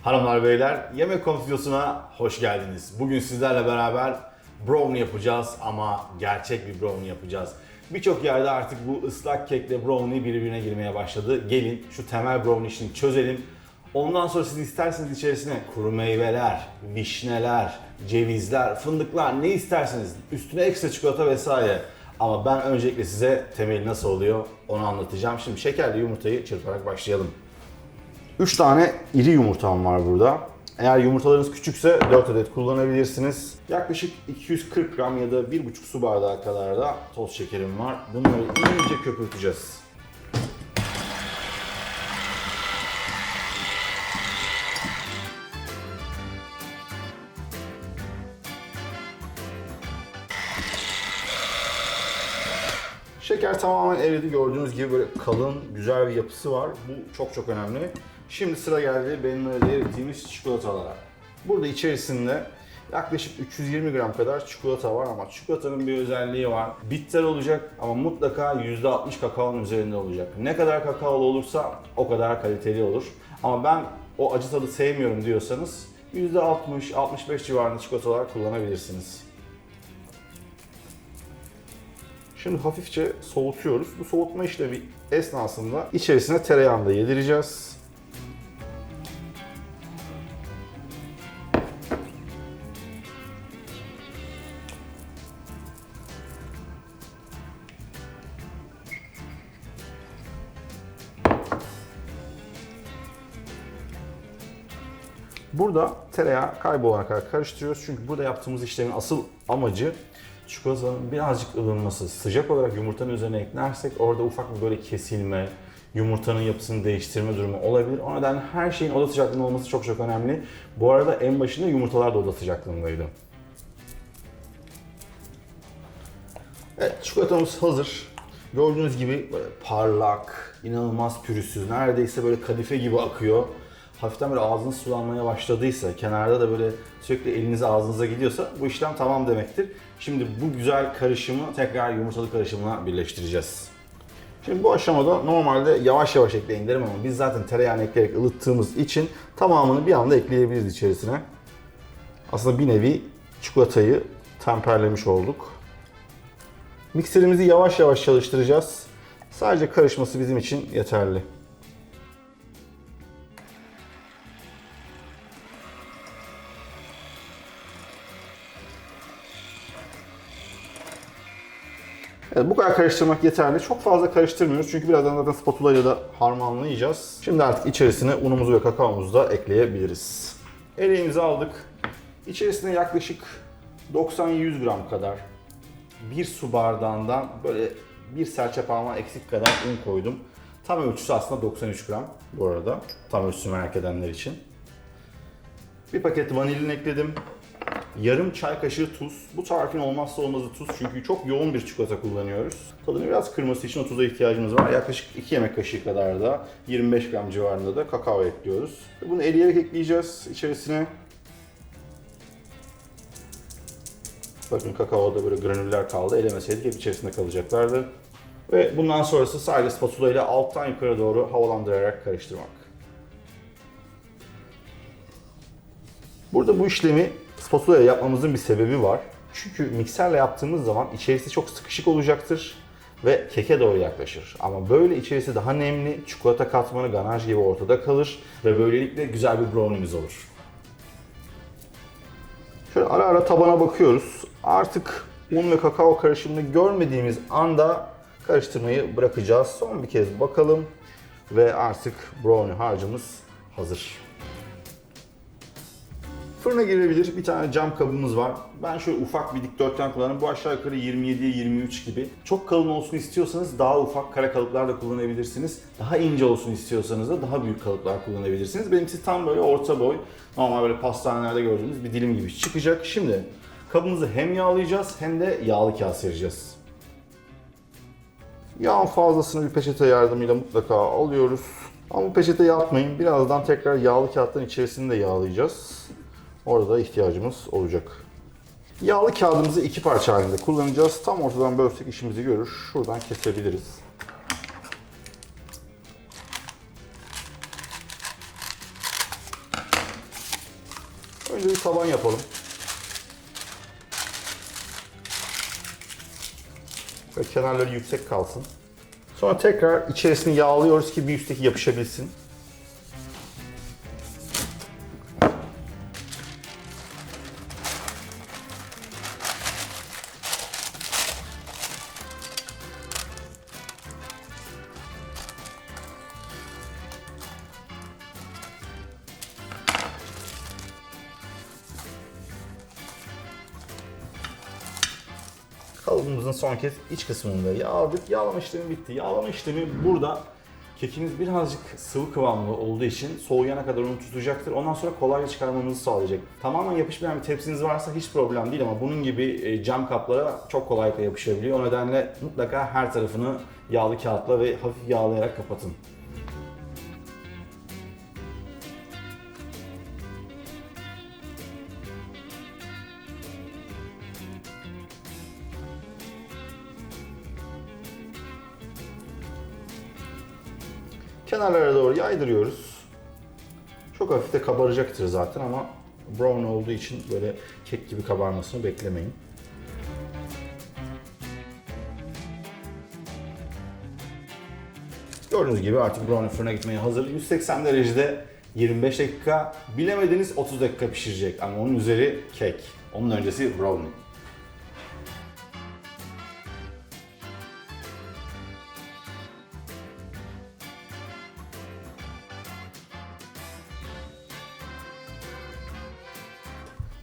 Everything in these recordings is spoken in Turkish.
Hanımlar beyler, yemek konuşmasına hoş geldiniz. Bugün sizlerle beraber brownie yapacağız ama gerçek bir brownie yapacağız. Birçok yerde artık bu ıslak kekle brownie birbirine girmeye başladı. Gelin şu temel brownie işini çözelim. Ondan sonra siz isterseniz içerisine kuru meyveler, vişneler, cevizler, fındıklar ne isterseniz üstüne ekstra çikolata vesaire. Ama ben öncelikle size temeli nasıl oluyor onu anlatacağım. Şimdi şekerli yumurtayı çırparak başlayalım. 3 tane iri yumurtam var burada. Eğer yumurtalarınız küçükse 4 adet kullanabilirsiniz. Yaklaşık 240 gram ya da 1,5 su bardağı kadar da toz şekerim var. Bunları iyice köpürteceğiz. Şeker tamamen eridi. Gördüğünüz gibi böyle kalın, güzel bir yapısı var. Bu çok önemli. Şimdi sıra geldi benim erittiğimiz çikolatalara. Burada içerisinde yaklaşık 320 gram kadar çikolata var ama çikolatanın bir özelliği var. Bitter olacak ama mutlaka %60 kakaonun üzerinde olacak. Ne kadar kakaolu olursa o kadar kaliteli olur. Ama ben o acı tadı sevmiyorum diyorsanız %60-65 civarında çikolatalar kullanabilirsiniz. Şimdi hafifçe soğutuyoruz. Bu soğutma işlemi esnasında içerisine tereyağını da yedireceğiz. Burada tereyağı kaybolana kadar karıştırıyoruz. Çünkü burada yaptığımız işlemin asıl amacı çikolatanın birazcık ılınması. Sıcak olarak yumurtanın üzerine eklersek orada ufak bir böyle kesilme, yumurtanın yapısını değiştirme durumu olabilir. O nedenle her şeyin oda sıcaklığında olması çok önemli. Bu arada en başında yumurtalar da oda sıcaklığındaydı. Evet, çikolatamız hazır. Gördüğünüz gibi böyle parlak, inanılmaz pürüzsüz, neredeyse böyle kadife gibi akıyor. Hafiften böyle ağzınız sulanmaya başladıysa, kenarda da böyle sürekli eliniz ağzınıza gidiyorsa bu işlem tamam demektir. Şimdi bu güzel karışımı tekrar yumurtalı karışımına birleştireceğiz. Şimdi bu aşamada normalde yavaş yavaş ekleyin derim ama biz zaten tereyağını ekleyerek ılıttığımız için tamamını bir anda ekleyebiliriz içerisine. Aslında bir nevi çikolatayı temperlemiş olduk. Mikserimizi yavaş yavaş çalıştıracağız. Sadece karışması bizim için yeterli. Evet, bu kadar karıştırmak yeterli. Çok fazla karıştırmıyoruz çünkü birazdan zaten spatula ile de harmanlayacağız. Şimdi artık içerisine unumuzu ve kakaomuzu da ekleyebiliriz. Eleğimizi aldık. İçerisine yaklaşık 90-100 gram kadar bir su bardağından böyle bir serçe parmağı eksik kadar un koydum. Tam ölçüsü aslında 93 gram bu arada. Tam ölçüsü merak edenler için. Bir paket vanilin ekledim. Yarım çay kaşığı tuz. Bu tarifin olmazsa olmazı tuz çünkü çok yoğun bir çikolata kullanıyoruz. Tadını biraz kırması için o tuza ihtiyacımız var. Yaklaşık 2 yemek kaşığı kadar da 25 gram civarında da kakao ekliyoruz. Bunu eleyerek ekleyeceğiz içerisine. Bakın kakaoda böyle granüller kaldı. Elemeseydik hep içerisinde kalacaklardı. Ve bundan sonrası sadece spatula ile alttan yukarı doğru havalandırarak karıştırmak. Burada bu işlemi spatula ile yapmamızın bir sebebi var. Çünkü mikserle yaptığımız zaman içerisi çok sıkışık olacaktır ve keke doğru yaklaşır. Ama böyle içerisi daha nemli, çikolata katmanı ganaj gibi ortada kalır ve böylelikle güzel bir brownie'miz olur. Şöyle ara ara tabana bakıyoruz. Artık un ve kakao karışımını görmediğimiz anda karıştırmayı bırakacağız. Son bir kez bakalım ve artık brownie harcımız hazır. Fırına girebilir bir tane cam kabımız var. Ben şöyle ufak bir dikdörtgen kullanıyorum. Bu aşağı yukarı 27'ye 23 gibi. Çok kalın olsun istiyorsanız daha ufak kare kalıplar da kullanabilirsiniz. Daha ince olsun istiyorsanız da daha büyük kalıplar kullanabilirsiniz. Benimkisi tam böyle orta boy. Normal böyle pastanelerde gördüğünüz bir dilim gibi çıkacak. Şimdi kabımızı hem yağlayacağız hem de yağlı kağıt sereceğiz. Yağın fazlasını bir peçete yardımıyla mutlaka alıyoruz. Ama bu peçeteyi atmayın. Birazdan tekrar yağlı kağıtların içerisini de yağlayacağız. Orada da ihtiyacımız olacak. Yağlı kağıdımızı iki parça halinde kullanacağız. Tam ortadan bölsek işimizi görür. Şuradan kesebiliriz. Önce bir taban yapalım. Ve kenarları yüksek kalsın. Sonra tekrar içerisini yağlıyoruz ki bir üstteki yapışabilsin. Kalıbımızın son kez iç kısmını da yağladık. Yağlama işlemi bitti. Yağlama işlemi burada kekimiz birazcık sıvı kıvamlı olduğu için soğuyana kadar onu tutacaktır. Ondan sonra kolayca çıkarmamızı sağlayacak. Tamamen yapışmayan bir tepsiniz varsa hiç problem değil ama bunun gibi cam kaplara çok kolaylıkla yapışabiliyor. O nedenle mutlaka her tarafını yağlı kağıtla ve hafif yağlayarak kapatın. Kenarlara doğru yaydırıyoruz. Çok hafif de kabaracaktır zaten ama brown olduğu için böyle kek gibi kabarmasını beklemeyin. Gördüğünüz gibi artık brownie fırına gitmeye hazır. 180 derecede 25 dakika, bilemediniz 30 dakika pişirecek ama onun üzeri kek. Onun öncesi brownie.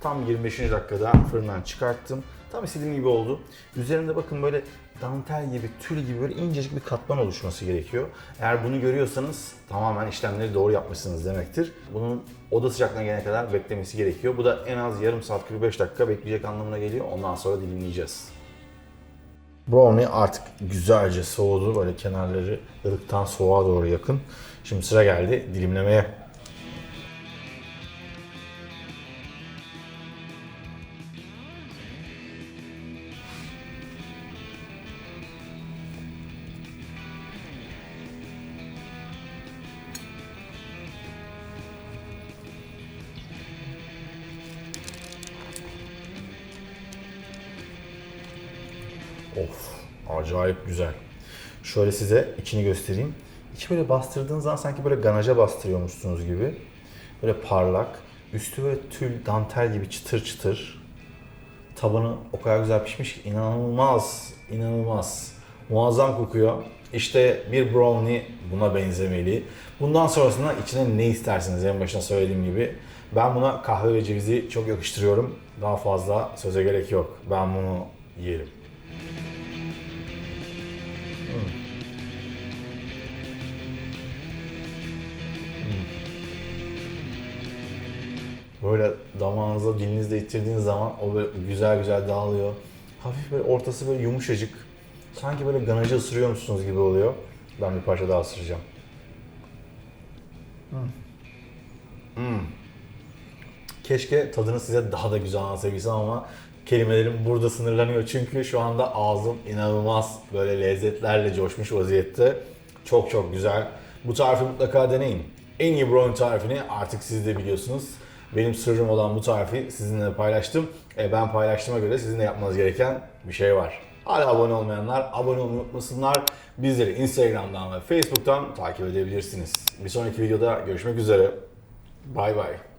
Tam 25. dakikada fırından çıkarttım. Tam istediğim gibi oldu. Üzerinde bakın böyle dantel gibi, tül gibi böyle incecik bir katman oluşması gerekiyor. Eğer bunu görüyorsanız tamamen işlemleri doğru yapmışsınız demektir. Bunun oda sıcaklığına gelene kadar beklemesi gerekiyor. Bu da en az yarım saat 45 dakika bekleyecek anlamına geliyor. Ondan sonra dilimleyeceğiz. Brownie artık güzelce soğudu. Böyle kenarları ılıktan soğuğa doğru yakın. Şimdi sıra geldi dilimlemeye. Of, acayip güzel. Şöyle size içini göstereyim. İçi böyle bastırdığınız zaman sanki böyle ganaja bastırıyormuşsunuz gibi. Böyle parlak. Üstü böyle tül, dantel gibi çıtır çıtır. Tabanı o kadar güzel pişmiş ki inanılmaz, inanılmaz. Muazzam kokuyor. İşte bir brownie buna benzemeli. Bundan sonrasında içine ne isterseniz en başına söylediğim gibi. Ben buna kahve ve cevizi çok yakıştırıyorum. Daha fazla söze gerek yok. Ben bunu yerim. Böyle damağınıza, dilinizde ittirdiğiniz zaman o böyle güzel güzel dağılıyor. Hafif böyle ortası böyle yumuşacık. Sanki böyle ganajı ısırıyormuşsunuz gibi oluyor. Ben bir parça daha ısıracağım. Keşke tadını size daha da güzel anlatabilsem ama kelimelerim burada sınırlanıyor. Çünkü şu anda ağzım inanılmaz böyle lezzetlerle coşmuş vaziyette. Çok çok güzel. Bu tarifi mutlaka deneyin. En iyi brownie tarifini artık siz de biliyorsunuz. Benim sırrım olan bu tarifi sizinle paylaştım. Ben paylaştığıma göre sizin de yapmanız gereken bir şey var. Hala abone olmayanlar abone olmayı unutmasınlar. Bizleri Instagram'dan ve Facebook'tan takip edebilirsiniz. Bir sonraki videoda görüşmek üzere. Bay bay.